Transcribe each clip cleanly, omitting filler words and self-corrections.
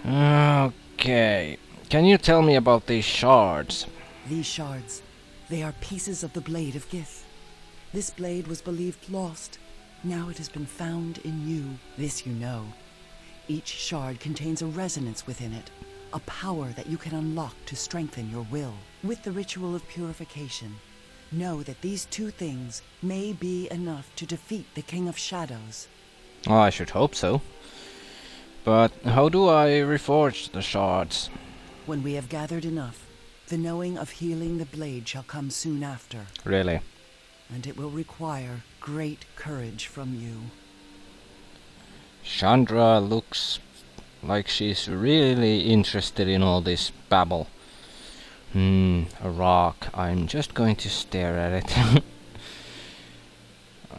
Okay. Can you tell me about these shards? These shards, they are pieces of the blade of Gith. This blade was believed lost. Now it has been found in you. This you know. Each shard contains a resonance within it, a power that you can unlock to strengthen your will. With the ritual of purification, know that these two things may be enough to defeat the King of Shadows. Oh, I should hope so. But how do I reforge the shards? When we have gathered enough, the knowing of healing the blade shall come soon after. Really? And it will require great courage from you. Chandra looks like she's really interested in all this babble. A rock. I'm just going to stare at it.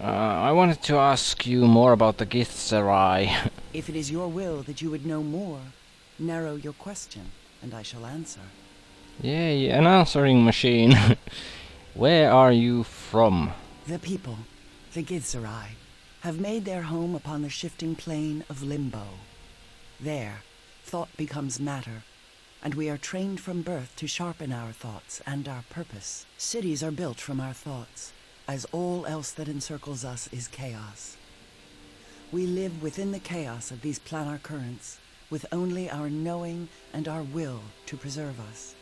I wanted to ask you more about the Githzerai. If it is your will that you would know more, narrow your question, and I shall answer. Yay, an answering machine. Where are you from? The people, the Githzerai, have made their home upon the shifting plane of limbo. There, thought becomes matter, and we are trained from birth to sharpen our thoughts and our purpose. Cities are built from our thoughts, as all else that encircles us is chaos. We live within the chaos of these planar currents, with only our knowing and our will to preserve us.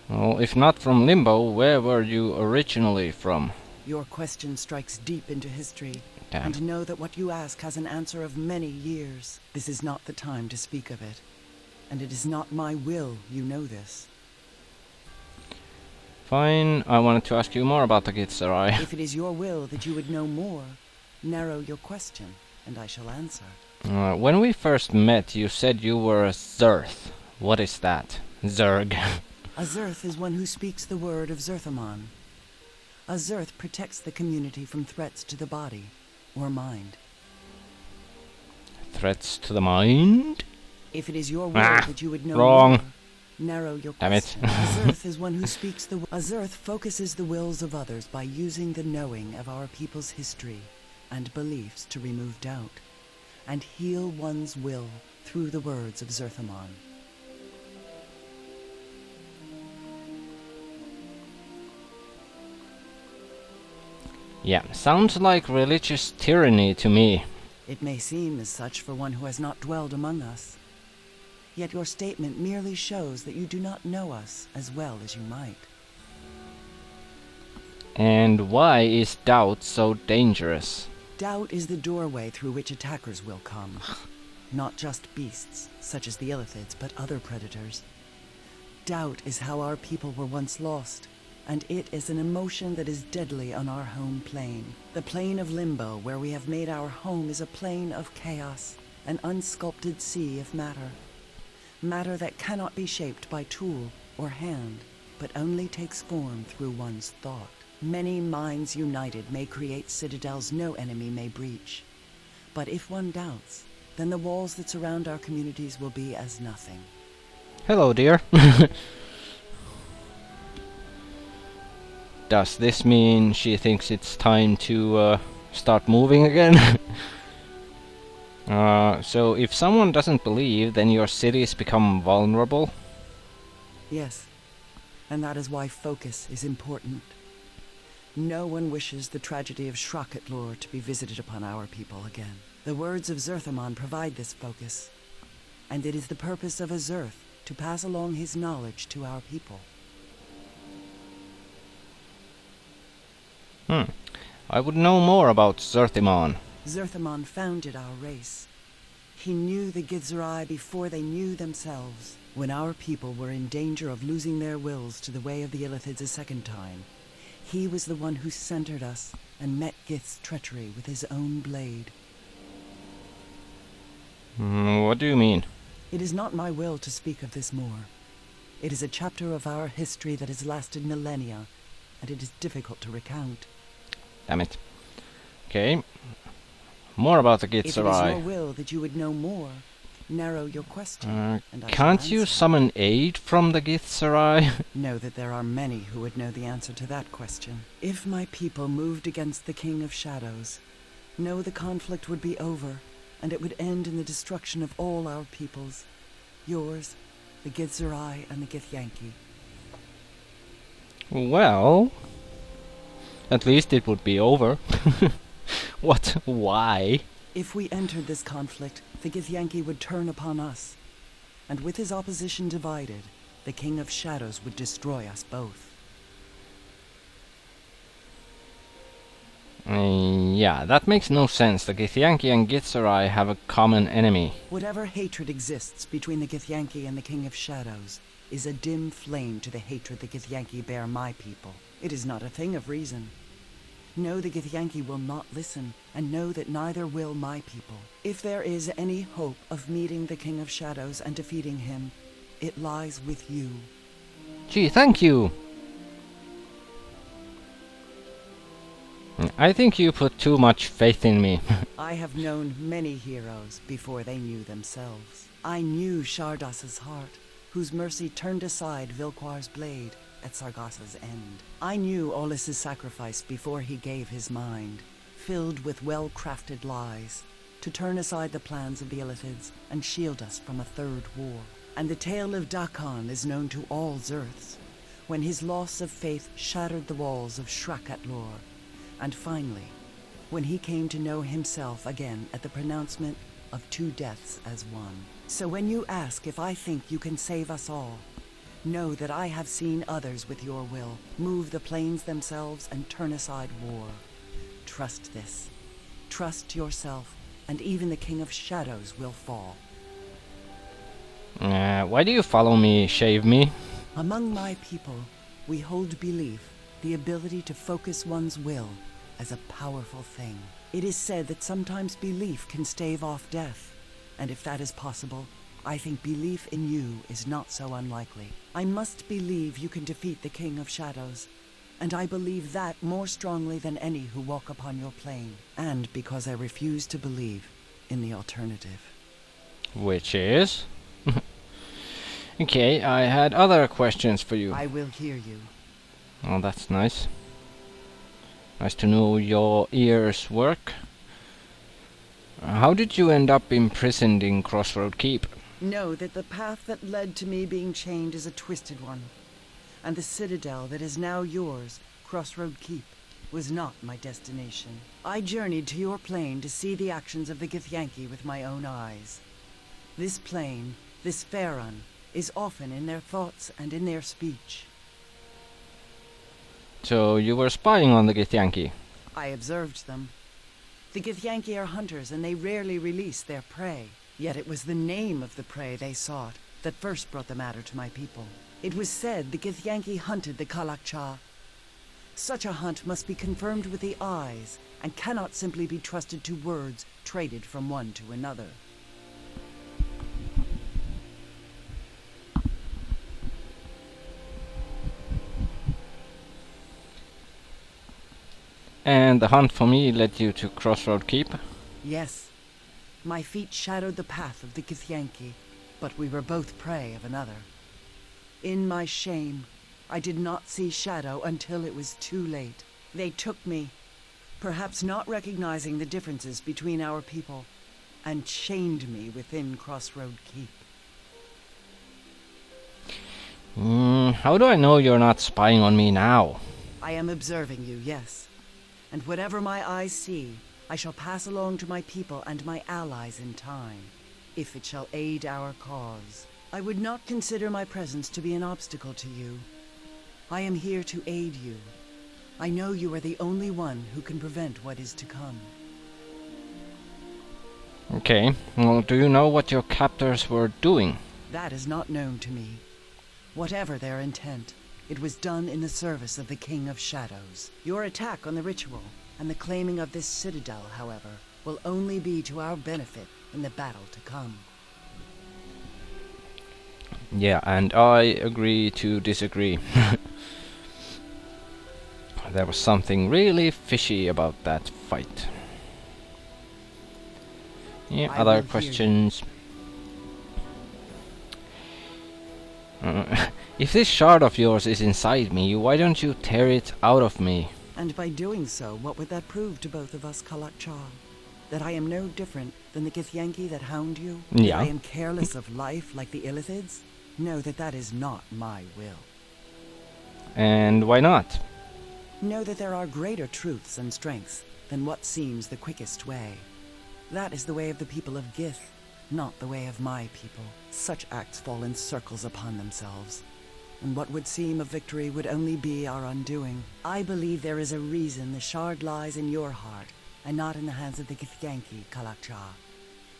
Well, if not from Limbo, where were you originally from? Your question strikes deep into history. Damn. And know that what you ask has an answer of many years. This is not the time to speak of it. And it is not my will, you know this. Fine, I wanted to ask you more about the Githzerai. If it is your will that you would know more, narrow your question, and I shall answer. When we first met, you said you were a Zerth. What is that? Zerg. A Zerth is one who speaks the word of Zerthamon. A Zerth protects the community from threats to the body or mind. Threats to the mind? If it is your will that you would know wrong. more, narrow your Damn it. question. A Zerth is one who speaks the... A Zerth focuses the wills of others by using the knowing of our people's history and beliefs to remove doubt, and heal one's will through the words of Zerthamon. Yeah, sounds like religious tyranny to me. It may seem as such for one who has not dwelled among us. Yet your statement merely shows that you do not know us as well as you might. And why is doubt so dangerous? Doubt is the doorway through which attackers will come. Not just beasts, such as the Illithids, but other predators. Doubt is how our people were once lost, and it is an emotion that is deadly on our home plane. The plane of limbo, where we have made our home, is a plane of chaos, an unsculpted sea of matter. Matter that cannot be shaped by tool or hand, but only takes form through one's thought. Many minds united may create citadels no enemy may breach. But if one doubts, then the walls that surround our communities will be as nothing. Hello, dear. Does this mean she thinks it's time to start moving again? So if someone doesn't believe, then your cities become vulnerable? Yes, and that is why focus is important. No one wishes the tragedy of Shrakatlor to be visited upon our people again. The words of Zerthamon provide this focus, and it is the purpose of a Zerth to pass along his knowledge to our people. I would know more about Zerthamon. Zerthamon founded our race. He knew the Githzerai before they knew themselves. When our people were in danger of losing their wills to the way of the Illithids a second time, he was the one who centered us and met Gith's treachery with his own blade. What do you mean? It is not my will to speak of this more. It is a chapter of our history that has lasted millennia, and it is difficult to recount. Damn it. Okay. More about the If it is your Githzerai. will that you would know more, narrow your question, and I shall Can't you answer. summon aid from the Githzerai? Know that there are many who would know the answer to that question. If my people moved against the King of Shadows, know the conflict would be over, and it would end in the destruction of all our peoples. Yours, the Githzerai, and the Githyanki. Well, at least it would be over. What? Why? If we entered this conflict, the Githyanki would turn upon us. And with his opposition divided, the King of Shadows would destroy us both. Yeah, that makes no sense. The Githyanki and Githzerai have a common enemy. Whatever hatred exists between the Githyanki and the King of Shadows is a dim flame to the hatred the Githyanki bear my people. It is not a thing of reason. Know the Githyanki will not listen, and know that neither will my people. If there is any hope of meeting the King of Shadows and defeating him, it lies with you. Gee, thank you! I think you put too much faith in me. I have known many heroes before they knew themselves. I knew Shardas's heart, whose mercy turned aside Vilquar's blade at Sargassa's end. I knew Olis's sacrifice before he gave his mind, filled with well-crafted lies, to turn aside the plans of the Illithids and shield us from a third war. And the tale of Dakan is known to all Zerths, when his loss of faith shattered the walls of Shrak-at-Lor, and finally, when he came to know himself again at the pronouncement of two deaths as one. So when you ask if I think you can save us all, know that I have seen others with your will move the planes themselves and turn aside war. Trust this. Trust yourself, and even the King of Shadows will fall. Why do you follow me, Shaveme? Among my people, we hold belief, the ability to focus one's will, as a powerful thing. It is said that sometimes belief can stave off death, and if that is possible, I think belief in you is not so unlikely. I must believe you can defeat the King of Shadows, and I believe that more strongly than any who walk upon your plane, and because I refuse to believe in the alternative. Which is? Okay, I had other questions for you. I will hear you. Oh, that's nice. Nice to know your ears work. How did you end up imprisoned in Crossroad Keep? Know that the path that led to me being chained is a twisted one, and the citadel that is now yours, Crossroad Keep, was not my destination. I journeyed to your plane to see the actions of the Githyanki with my own eyes. This plane, this Farron, is often in their thoughts and in their speech. So you were spying on the Githyanki? I observed them. The Githyanki are hunters and they rarely release their prey. Yet it was the name of the prey they sought that first brought the matter to my people. It was said the Githyanki hunted the Kalakcha. Such a hunt must be confirmed with the eyes and cannot simply be trusted to words traded from one to another. And the hunt for me led you to Crossroad Keep? Yes. My feet shadowed the path of the Githyanki, but we were both prey of another. In my shame, I did not see Shadow until it was too late. They took me, perhaps not recognizing the differences between our people, and chained me within Crossroad Keep. How do I know you're not spying on me now? I am observing you, yes. And whatever my eyes see, I shall pass along to my people and my allies in time, if it shall aid our cause. I would not consider my presence to be an obstacle to you. I am here to aid you. I know you are the only one who can prevent what is to come. Okay, well, do you know what your captors were doing? That is not known to me. Whatever their intent, it was done in the service of the King of Shadows. Your attack on the ritual and the claiming of this citadel, however, will only be to our benefit in the battle to come. Yeah, and I agree to disagree. There was something really fishy about that fight. Yeah, other questions? If this shard of yours is inside me, why don't you tear it out of me? And by doing so, what would that prove to both of us, Kalakcha? That I am no different than the Githyanki that hound you? Yeah. That I am careless of life like the Illithids? Know that that is not my will. And why not? Know that there are greater truths and strengths than what seems the quickest way. That is the way of the people of Gith, not the way of my people. Such acts fall in circles upon themselves, and what would seem a victory would only be our undoing. I believe there is a reason the shard lies in your heart, and not in the hands of the Githyanki, Kalakcha.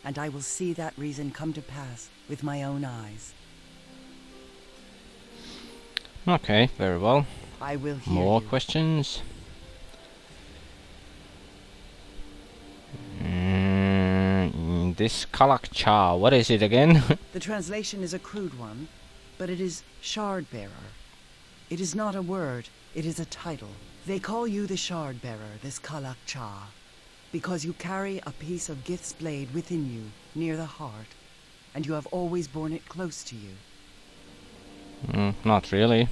And I will see that reason come to pass with my own eyes. Okay, very well. I will hear More you. questions? This Kalakcha, what is it again? The translation is a crude one, but it is Shard Bearer. It is not a word, it is a title. They call you the Shard Bearer, this Kalakcha, because you carry a piece of Gith's blade within you, near the heart, and you have always borne it close to you. Not really.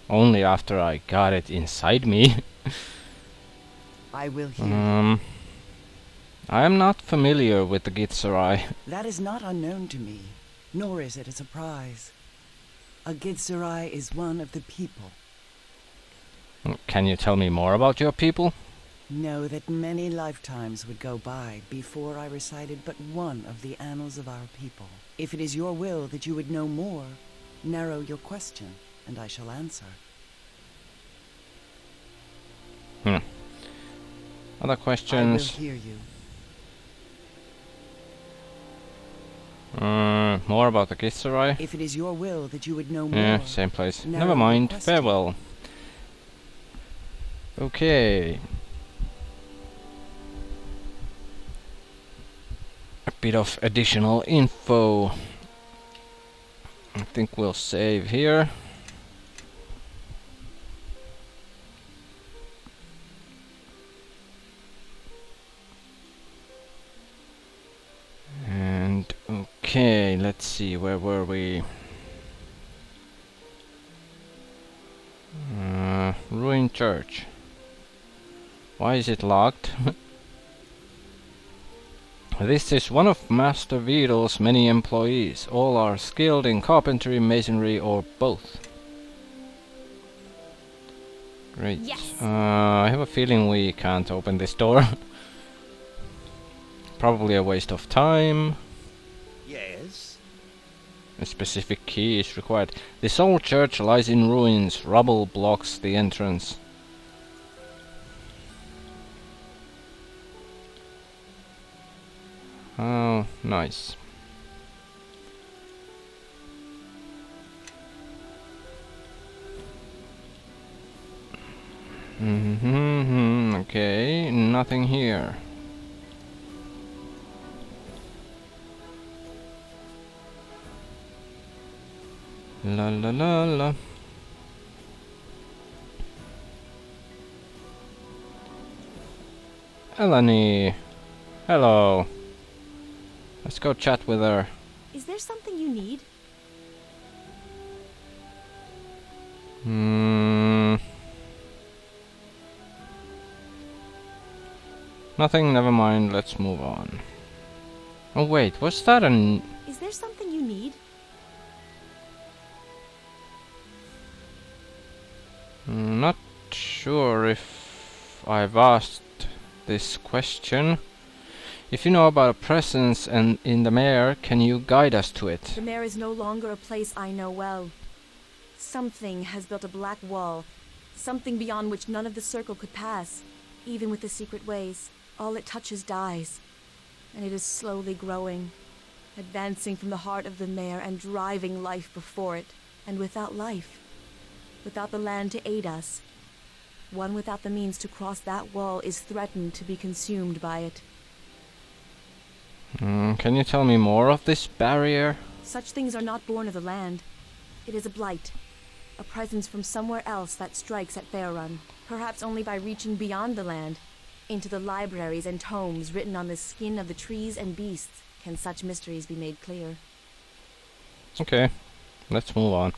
Only after I got it inside me. I will hear you. I am not familiar with the Githzerai. That is not unknown to me, nor is it a surprise. A Githzerai is one of the people. Can you tell me more about your people? Know that many lifetimes would go by before I recited but one of the annals of our people. If it is your will that you would know more, narrow your question, and I shall answer. Other questions? I will hear you. More about the Githzerai? If it is your will that you would know more. Yeah, same place. narrow Never your mind. question. Farewell. Okay. A bit of additional info. I think we'll save here. And okay, let's see, where were we? Ruined church. Why is it locked? This is one of Master Veedle's many employees. All are skilled in carpentry, masonry, or both. Great. Yes. I have a feeling we can't open this door. Probably a waste of time. Yes? A specific key is required. This old church lies in ruins. Rubble blocks the entrance. Oh, nice. Okay, nothing here. La la la la. Elanee. Hello. Let's go chat with her. Is there something you need? Nothing, never mind, let's move on. Oh wait, was that an... Is there something you need? Not sure if I've asked this question. If you know about a presence and in the mare, can you guide us to it? The mare is no longer a place I know well. Something has built a black wall, something beyond which none of the circle could pass. Even with the secret ways, all it touches dies. And it is slowly growing, advancing from the heart of the mare and driving life before it. And without life, without the land to aid us, one without the means to cross that wall is threatened to be consumed by it. Can you tell me more of this barrier? Such things are not born of the land. It is a blight, a presence from somewhere else that strikes at Faerun. Perhaps only by reaching beyond the land, into the libraries and tomes written on the skin of the trees and beasts, can such mysteries be made clear. Okay, let's move on.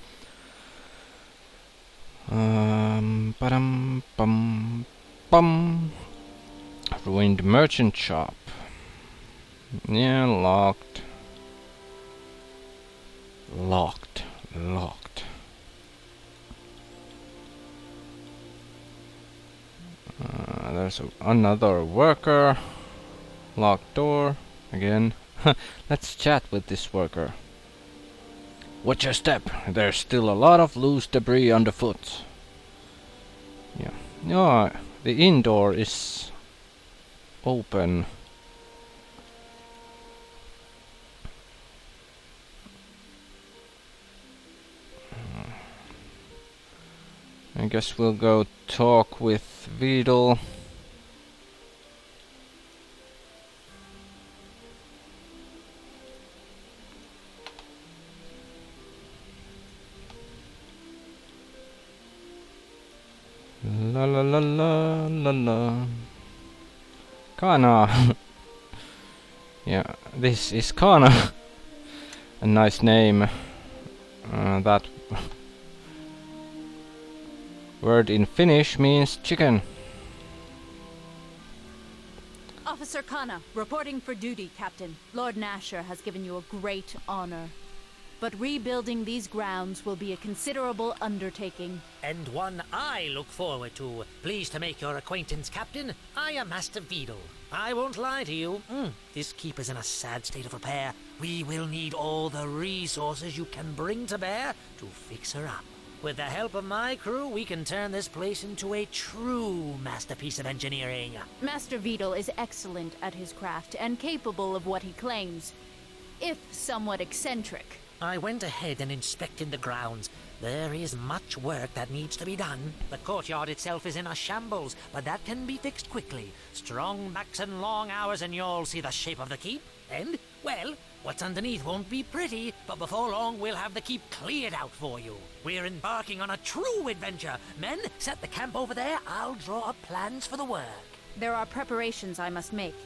Ba-dum, bum, bum. Ruined merchant shop. Yeah, locked. Locked. Locked. There's another worker. Locked door. Again. Let's chat with this worker. Watch your step. There's still a lot of loose debris underfoot. Yeah. No, the indoor is open. I guess we'll go talk with Veedle. La la la la la la. Kana. Yeah, this is Kana. A nice name. That word in Finnish means chicken. Officer Kana, reporting for duty, Captain. Lord Nasher has given you a great honor. But rebuilding these grounds will be a considerable undertaking. And one I look forward to. Pleased to make your acquaintance, Captain. I am Master Veedle. I won't lie to you. This keep is in a sad state of repair. We will need all the resources you can bring to bear to fix her up. With the help of my crew, we can turn this place into a true masterpiece of engineering. Master Veedle is excellent at his craft and capable of what he claims, if somewhat eccentric. I went ahead and inspected the grounds. There is much work that needs to be done. The courtyard itself is in a shambles, but that can be fixed quickly. Strong backs and long hours and you'll see the shape of the keep. And, well, what's underneath won't be pretty, but before long we'll have the keep cleared out for you. We're embarking on a true adventure. Men, set the camp over there. I'll draw up plans for the work. There are preparations I must make.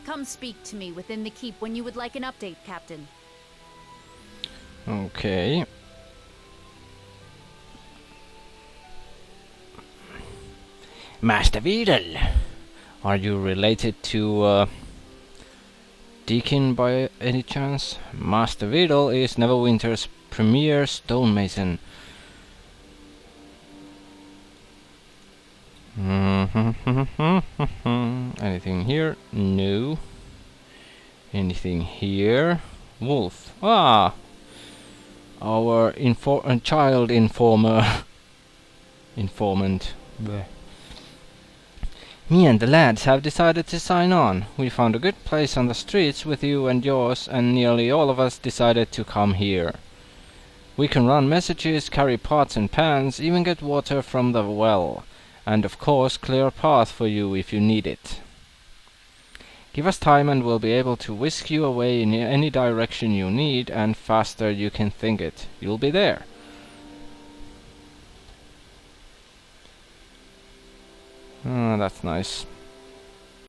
Come speak to me within the keep when you would like an update, Captain. Okay. Master Veedle, are you related to Deacon by any chance? Master Veedle is Neverwinter's premier stonemason. Anything here? No. Anything here? Wolf. Ah! Our child informer. Informant. Bleh. Me and the lads have decided to sign on. We found a good place on the streets with you and yours, and nearly all of us decided to come here. We can run messages, carry pots and pans, even get water from the well, and of course clear a path for you if you need it. Give us time and we'll be able to whisk you away in any direction you need, and faster you can think it. You'll be there. Oh, that's nice.